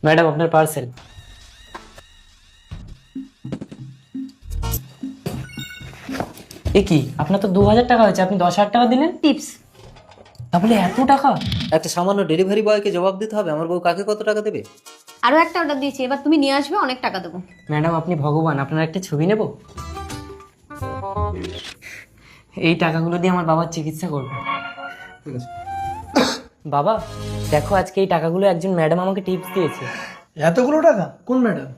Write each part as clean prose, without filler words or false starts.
Madam আপনার parcel. এ কি, আপনার তো 2000 টাকা হয়েছে, আপনি 10,000 টাকা দিলেন টিপস। তাহলে এত টাকা? একটা সামান্য ডেলিভারি বয়কে জবাব দিতে হবে আমার বউ কাকে কত টাকা দেবে? আরো একটা অর্ডার দিয়েছি, এবার তুমি নিয়ে আসবে, অনেক টাকা দেবো। ম্যাডাম আপনি ভগবান, আপনার একটা ছবি নেব? এই টাকাগুলো দিয়ে আমার বাবার চিকিৎসা করবো। বাবা দেখো, আজকে এই টাকাগুলো একজন ম্যাডাম আমাকে টিপস দিয়েছে। এতগুলো টাকা? কোন ম্যাডাম?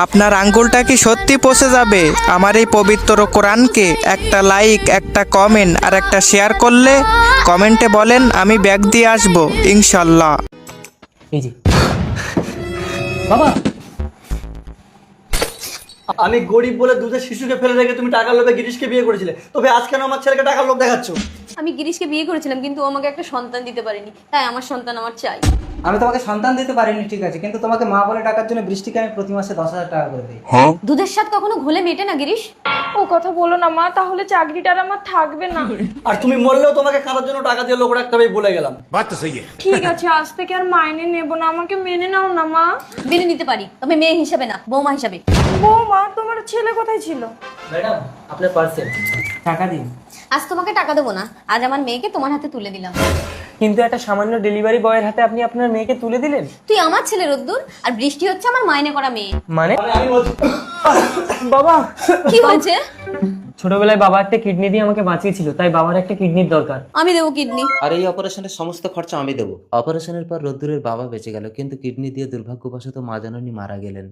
আপনার আঙ্গুলটা কি সত্যি পচে যাবে আমার এই পবিত্র কোরআনকে একটা লাইক, একটা কমেন্ট আর একটা শেয়ার করলে? কমেন্টে বলেন আমি ব্যাগ দিয়ে আসবো ইনশাল্লাহ। এই যে বাবা, আমি গরিব বলে দুধের শিশুকে ফেলে রেখে তুমি টাকার লোভে গিরিশকে বিয়ে করেছিলে, তবে আজ কেন আমার ছেলেকে টাকার লোভ দেখাচ্ছ? আমি গিরিশকে বিয়ে করেছিলাম, কিন্তু ও আমাকে একটা সন্তান দিতে পারেনি, তাই আমার সন্তান আমার চাই। আমি তোমাকে সন্তান দিতে পারিনি ঠিক আছে, কিন্তু তোমাকে মা বলে টাকার জন্য বৃষ্টিকে আমি প্রতি মাসে 10,000 টাকা করে দিই। দুধের স্বাদ কখনো ঘোলে মেটে না গিরিশ। ও কথা বলো না মা, তাহলে চাকরিটা আর আমার থাকবে না। আর তুমি মরলেও তোমাকে খাওয়ার জন্য টাকা দিয়ে লোক রাখতে হবে বলে গেলাম। ঠিক আছে, আজ থেকে আর মাইনে নেব না, আমাকে মেনে নাও না মা। মেনে নিতে পারি, তবে মেয়ে হিসাবে না, বৌমা হিসাবে। বৌমা, তোমার ছেলে কোথায় ছিল? ম্যাডাম আপনার পার্সেল, টাকা দিন। আজ তোমাকে টাকা দেবো না, আজ আমার মেয়েকে তোমার হাতে তুলে দিলাম। কিন্তু একটা সামান্য ডেলিভারি বয়ের হাতে আপনি আপনার মেয়েকে তুলে দিলেন? তুই আমার ছেলে রোদ্দুর, আর বৃষ্টি হচ্ছে আমার মাইনে করা মেয়ে। মানে বাবা, কি হয়েছে? ছোটবেলায় বাবা একটা কিডনি দিয়ে আমাকে বাঁচিয়েছিল, তাই বাবার একটা কিডনির দরকার। আমি দেবো কিডনি। আর এই অপারেশনের সমস্ত খরচা আমি দেবো। অপারেশনের পর রোদ্দুরের বাবা বেঁচে গেল, কিন্তু কিডনি দিয়ে দুর্ভাগ্যবশত মা জননী মারা গেলেন।